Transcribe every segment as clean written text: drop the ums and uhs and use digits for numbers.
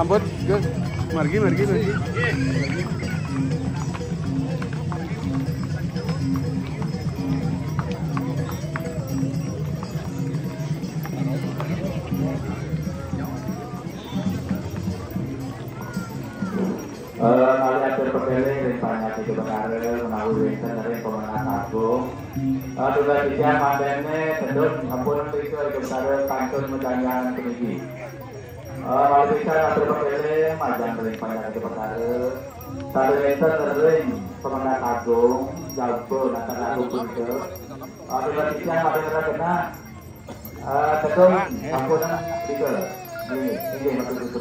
Ambon, margi. Kalian berpilih rupanya di kebenaran menahu winten dari pemenang agung. Tugas dia mandene tendun ampun itu kebenaran pantun menjangan peniki. Kalau bisa berpilih majang dari pemenang di kebenaran. Tadi winten dari pemenang agung jago nanti agung punca. Tugas dia mandene kena tendun ampun itu. Ini maksud itu.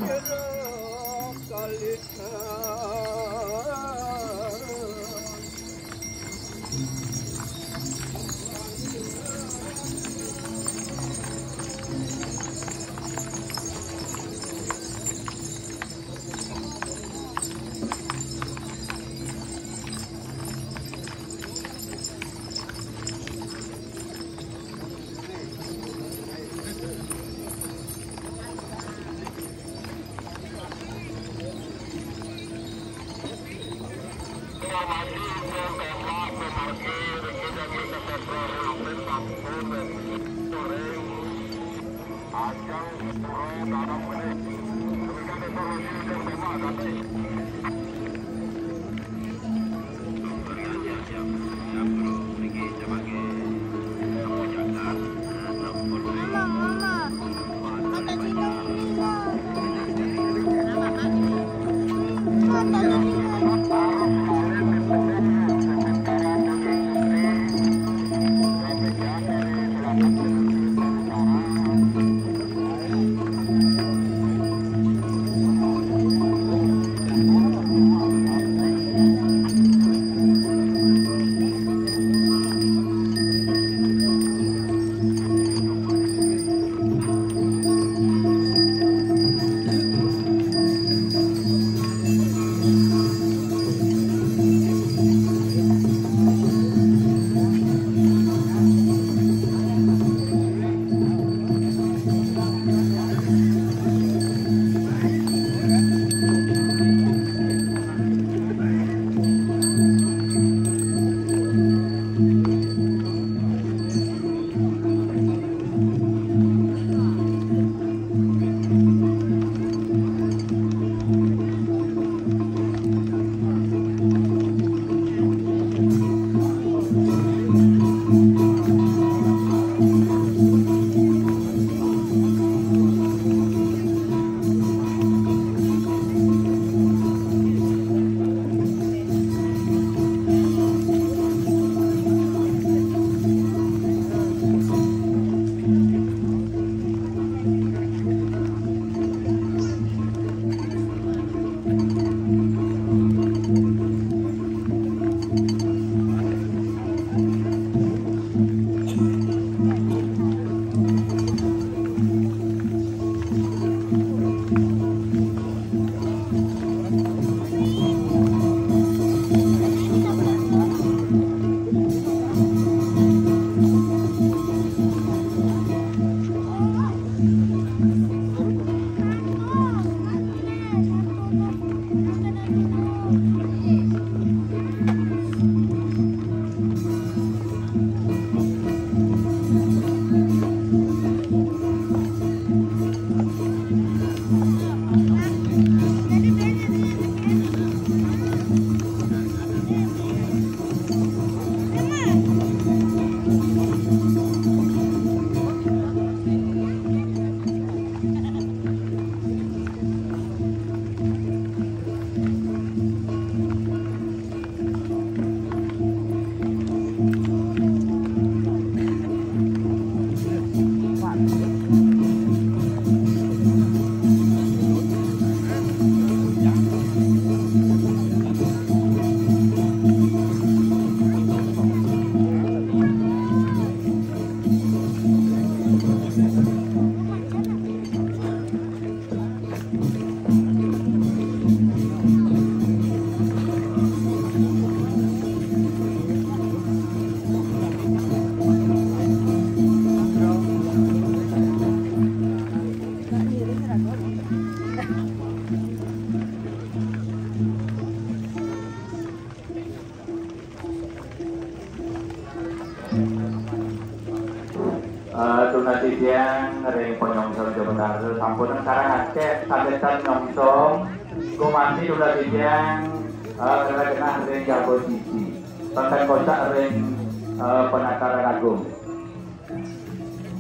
titiang ring penyongsong Jawa Barat sampun sekarang Aceh sadetan nyongsong gumati ulah titiang kena ring Jawa Sisi pakai kocak ring penataran agung.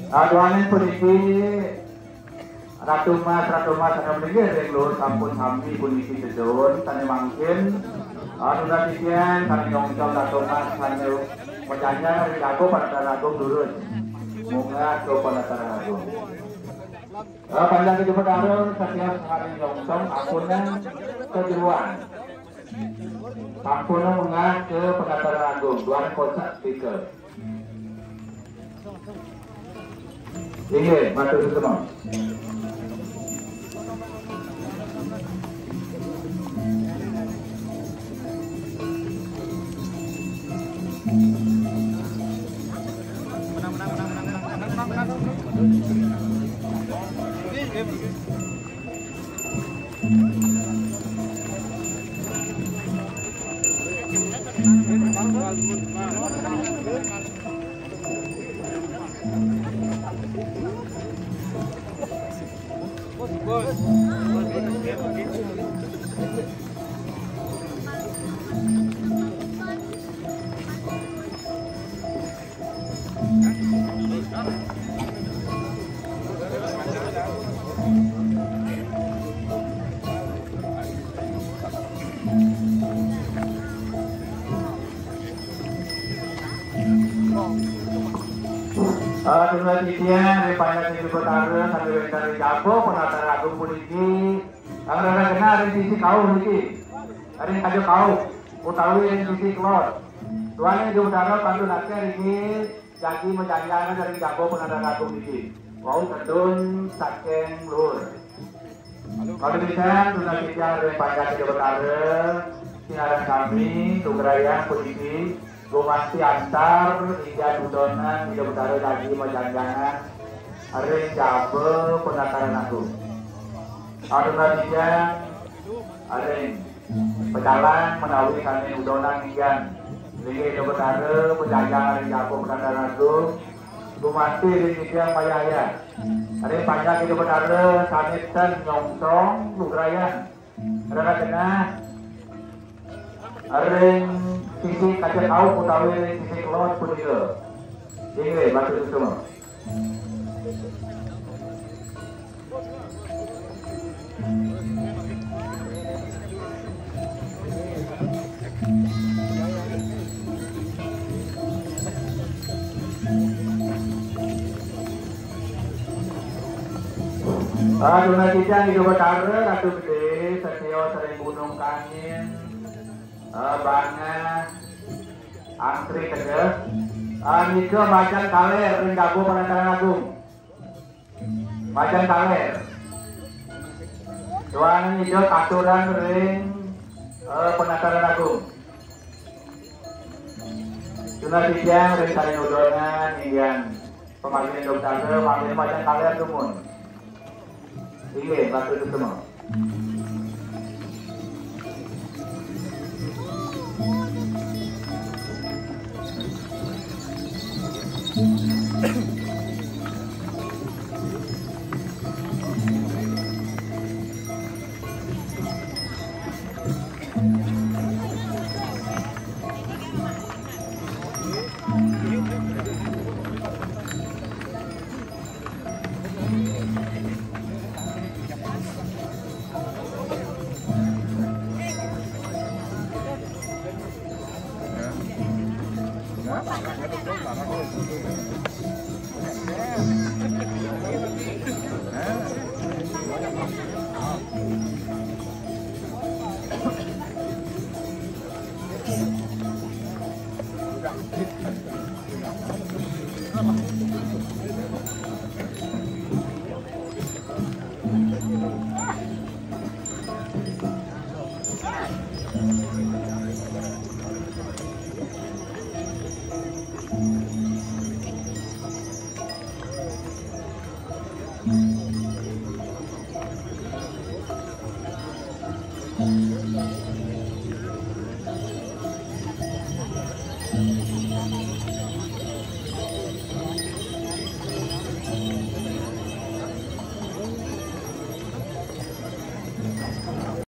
Aduanin puniki Ratu Mas akan beli ring lur sampun sambi puniki sedon tane mangkin ulah titiang kami nyongsong Ratu Mas hanya menjanya ring aku penataran agung lurus. Munga ke penataran agung. Panjang hidup Arul setiap hari nyongsong akunnya kejeruan. Akunnya munga ke penataran agung. Dua kocak speaker. Ini matur semua. Tunggal titian dari panjang hidup Arul sampai dari Japo penataran agung puniki ang rada kena dari sisi kau niki dari kajo kau utawi dari sisi kelot tuane di udara pandu nake ini jagi menjanjikan dari Japo penataran agung niki wau kedun saking lur kalau bisa tunggal titian dari panjang hidup Arul sinaran kami tunggerayan puniki Gumasti antar hingga dudonan hidup taruh lagi majanjangan ring jabe penataran agung. Aduna tiga ring pecalang menawi kami udonan hingga ring hidup taruh majanjangan ring jabe penataran agung. Gumasti ring tiga mayaya. Ring panjang hidup taruh sanitan nyongsong lugrayan. Ada kena ring sisi kaca kau utawi sisi kelot punika. Ini maksud semua. Aduna cincang di Jawa Barat Ratu Gede setio sering gunung kangin bana antri teges nika macan kaler ring gago penataran agung macan kaler tuan nika katuran ring penataran agung tuna tiang ring saling udonan hingga pemanggilan dokter manggil macan kaler tumun iya maksud itu semua.